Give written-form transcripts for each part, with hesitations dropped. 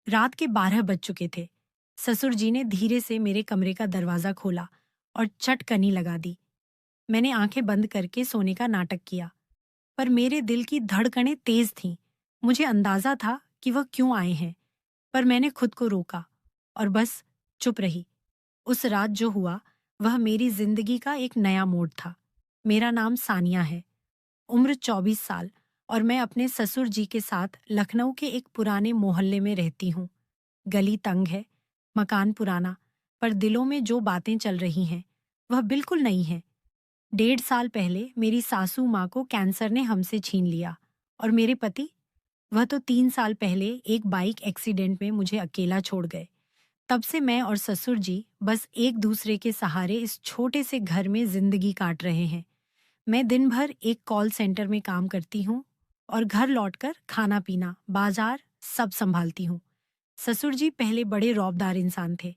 रात के 12 बज चुके थे। ससुर जी ने धीरे से मेरे कमरे का दरवाजा खोला और चटकनी लगा दी। मैंने आंखें बंद करके सोने का नाटक किया, पर मेरे दिल की धड़कनें तेज थीं। मुझे अंदाजा था कि वह क्यों आए हैं, पर मैंने खुद को रोका और बस चुप रही। उस रात जो हुआ, वह मेरी जिंदगी का एक नया मोड़ था। मेरा नाम सानिया है, उम्र 24 साल, और मैं अपने ससुर जी के साथ लखनऊ के एक पुराने मोहल्ले में रहती हूँ। गली तंग है, मकान पुराना, पर दिलों में जो बातें चल रही हैं, वह बिल्कुल नई हैं। 1.5 साल पहले मेरी सासू माँ को कैंसर ने हमसे छीन लिया, और मेरे पति, वह तो 3 साल पहले एक बाइक एक्सीडेंट में मुझे अकेला छोड़ गए। तब से मैं और ससुर जी बस एक दूसरे के सहारे इस छोटे से घर में जिंदगी काट रहे हैं। मैं दिन भर एक कॉल सेंटर में काम करती हूँ और घर लौटकर खाना पीना, बाजार सब संभालती हूँ। ससुर जी पहले बड़े रौबदार इंसान थे।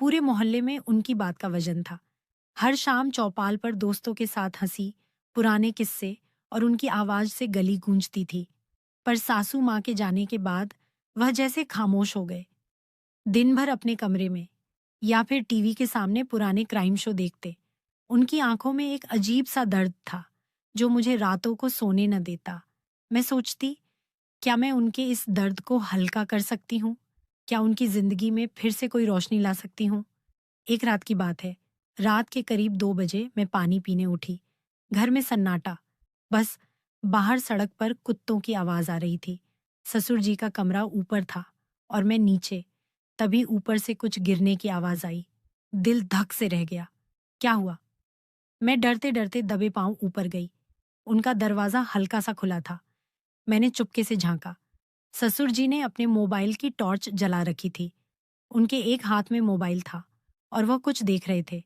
पूरे मोहल्ले में उनकी बात का वजन था। हर शाम चौपाल पर दोस्तों के साथ हंसी, पुराने किस्से और उनकी आवाज से गली गूंजती थी। पर सासू माँ के जाने के बाद वह जैसे खामोश हो गए। दिन भर अपने कमरे में या फिर टीवी के सामने पुराने क्राइम शो देखते। उनकी आंखों में एक अजीब सा दर्द था, जो मुझे रातों को सोने न देता। मैं सोचती, क्या मैं उनके इस दर्द को हल्का कर सकती हूँ? क्या उनकी जिंदगी में फिर से कोई रोशनी ला सकती हूँ? एक रात की बात है। रात के करीब 2 बजे मैं पानी पीने उठी। घर में सन्नाटा, बस बाहर सड़क पर कुत्तों की आवाज आ रही थी। ससुर जी का कमरा ऊपर था और मैं नीचे। तभी ऊपर से कुछ गिरने की आवाज आई। दिल धक से रह गया। क्या हुआ? मैं डरते डरते दबे पांव ऊपर गई। उनका दरवाजा हल्का सा खुला था। मैंने चुपके से झांका। ससुर जी ने अपने मोबाइल की टॉर्च जला रखी थी। उनके एक हाथ में मोबाइल था और वह कुछ देख रहे थे।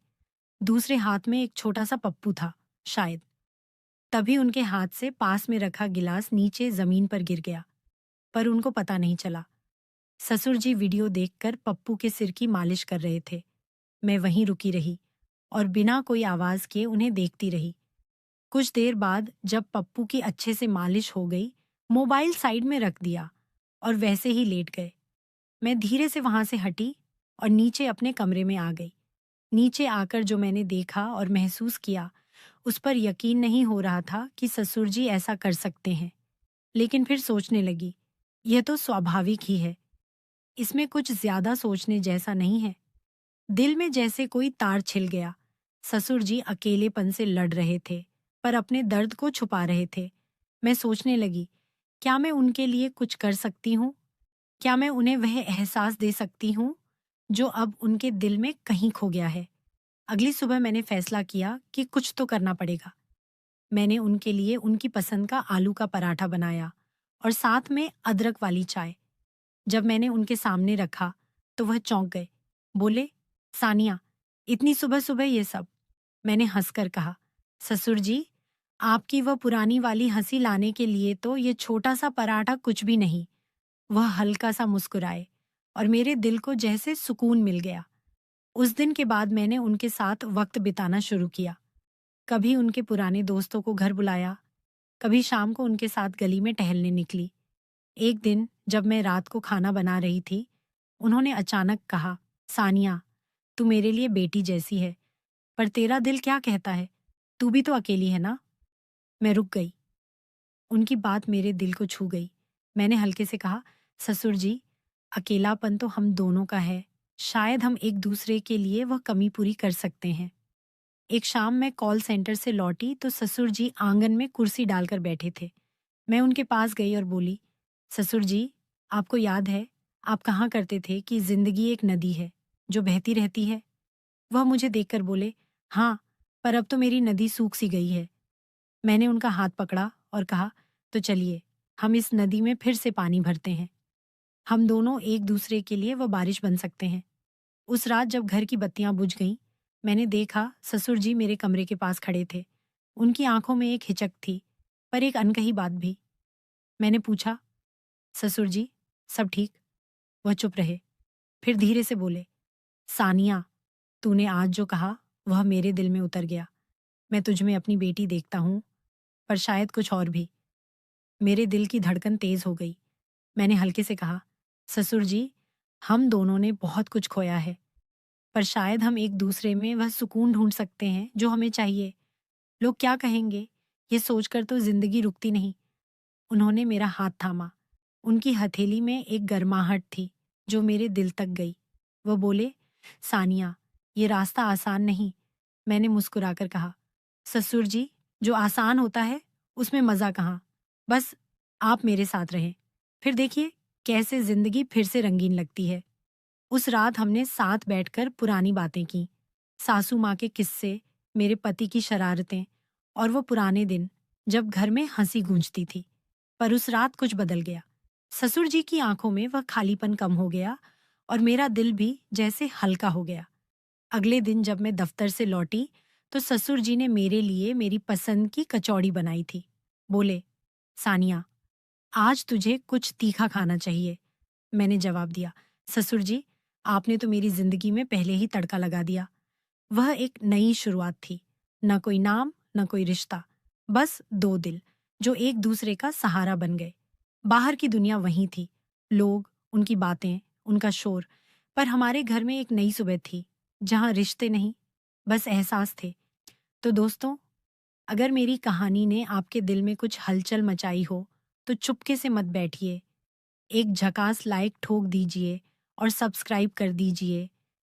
दूसरे हाथ में एक छोटा सा पप्पू था, शायद। तभी उनके हाथ से पास में रखा गिलास नीचे जमीन पर गिर गया, पर उनको पता नहीं चला। ससुर जी वीडियो देखकर पप्पू के सिर की मालिश कर रहे थे। मैं वहीं रुकी रही और बिना कोई आवाज किए उन्हें देखती रही। कुछ देर बाद जब पप्पू की अच्छे से मालिश हो गई, मोबाइल साइड में रख दिया और वैसे ही लेट गए। मैं धीरे से वहां से हटी और नीचे अपने कमरे में आ गई। नीचे आकर जो मैंने देखा और महसूस किया, उस पर यकीन नहीं हो रहा था कि ससुर जी ऐसा कर सकते हैं। लेकिन फिर सोचने लगी, यह तो स्वाभाविक ही है। इसमें कुछ ज्यादा सोचने जैसा नहीं है। दिल में जैसे कोई तार छिल गया। ससुर जी अकेलेपन से लड़ रहे थे, पर अपने दर्द को छुपा रहे थे। मैं सोचने लगी, क्या मैं उनके लिए कुछ कर सकती हूँ? क्या मैं उन्हें वह एहसास दे सकती हूँ जो अब उनके दिल में कहीं खो गया है? अगली सुबह मैंने फैसला किया कि कुछ तो करना पड़ेगा। मैंने उनके लिए उनकी पसंद का आलू का पराठा बनाया और साथ में अदरक वाली चाय। जब मैंने उनके सामने रखा, तो वह चौंक गए। बोले, सानिया, इतनी सुबह सुबह ये सब? मैंने हंसकर कहा, ससुर जी, आपकी वह पुरानी वाली हंसी लाने के लिए तो ये छोटा सा पराठा कुछ भी नहीं। वह हल्का सा मुस्कुराए और मेरे दिल को जैसे सुकून मिल गया। उस दिन के बाद मैंने उनके साथ वक्त बिताना शुरू किया। कभी उनके पुराने दोस्तों को घर बुलाया, कभी शाम को उनके साथ गली में टहलने निकली। एक दिन जब मैं रात को खाना बना रही थी, उन्होंने अचानक कहा, सानिया, तू मेरे लिए बेटी जैसी है, पर तेरा दिल क्या कहता है? तू भी तो अकेली है ना? मैं रुक गई। उनकी बात मेरे दिल को छू गई। मैंने हल्के से कहा, ससुर जी, अकेलापन तो हम दोनों का है। शायद हम एक दूसरे के लिए वह कमी पूरी कर सकते हैं। एक शाम मैं कॉल सेंटर से लौटी तो ससुर जी आंगन में कुर्सी डालकर बैठे थे। मैं उनके पास गई और बोली, ससुर जी, आपको याद है, आप कहाँ करते थे कि जिंदगी एक नदी है जो बहती रहती है? वह मुझे देखकर बोले, हाँ, पर अब तो मेरी नदी सूख सी गई है। मैंने उनका हाथ पकड़ा और कहा, तो चलिए, हम इस नदी में फिर से पानी भरते हैं। हम दोनों एक दूसरे के लिए वह बारिश बन सकते हैं। उस रात जब घर की बत्तियां बुझ गईं, मैंने देखा ससुर जी मेरे कमरे के पास खड़े थे। उनकी आंखों में एक हिचक थी, पर एक अनकही बात भी। मैंने पूछा, ससुर जी, सब ठीक? वह चुप रहे। फिर धीरे से बोले, सानिया, तूने आज जो कहा वह मेरे दिल में उतर गया। मैं तुझ में अपनी बेटी देखता हूँ, पर शायद कुछ और भी। मेरे दिल की धड़कन तेज हो गई। मैंने हल्के से कहा, ससुर जी, हम दोनों ने बहुत कुछ खोया है, पर शायद हम एक दूसरे में वह सुकून ढूंढ सकते हैं जो हमें चाहिए। लोग क्या कहेंगे, ये सोचकर तो जिंदगी रुकती नहीं। उन्होंने मेरा हाथ थामा। उनकी हथेली में एक गर्माहट थी जो मेरे दिल तक गई। वो बोले, सानिया, ये रास्ता आसान नहीं। मैंने मुस्कुराकर कहा, ससुर जी, जो आसान होता है उसमें मजा कहाँ। बस आप मेरे साथ रहें, फिर देखिए कैसे जिंदगी फिर से रंगीन लगती है। उस रात हमने साथ बैठकर पुरानी बातें की, सासू माँ के किस्से, मेरे पति की शरारतें और वो पुराने दिन जब घर में हंसी गूंजती थी। पर उस रात कुछ बदल गया। ससुर जी की आंखों में वह खालीपन कम हो गया और मेरा दिल भी जैसे हल्का हो गया। अगले दिन जब मैं दफ्तर से लौटी तो ससुर जी ने मेरे लिए मेरी पसंद की कचौड़ी बनाई थी। बोले, सानिया, आज तुझे कुछ तीखा खाना चाहिए। मैंने जवाब दिया, ससुर जी, आपने तो मेरी जिंदगी में पहले ही तड़का लगा दिया। वह एक नई शुरुआत थी। न कोई नाम, न कोई रिश्ता, बस दो दिल जो एक दूसरे का सहारा बन गए। बाहर की दुनिया वहीं थी, लोग, उनकी बातें, उनका शोर, पर हमारे घर में एक नई सुबह थी जहां रिश्ते नहीं, बस एहसास थे। तो दोस्तों, अगर मेरी कहानी ने आपके दिल में कुछ हलचल मचाई हो तो चुपके से मत बैठिए, एक झकास लाइक ठोक दीजिए और सब्सक्राइब कर दीजिए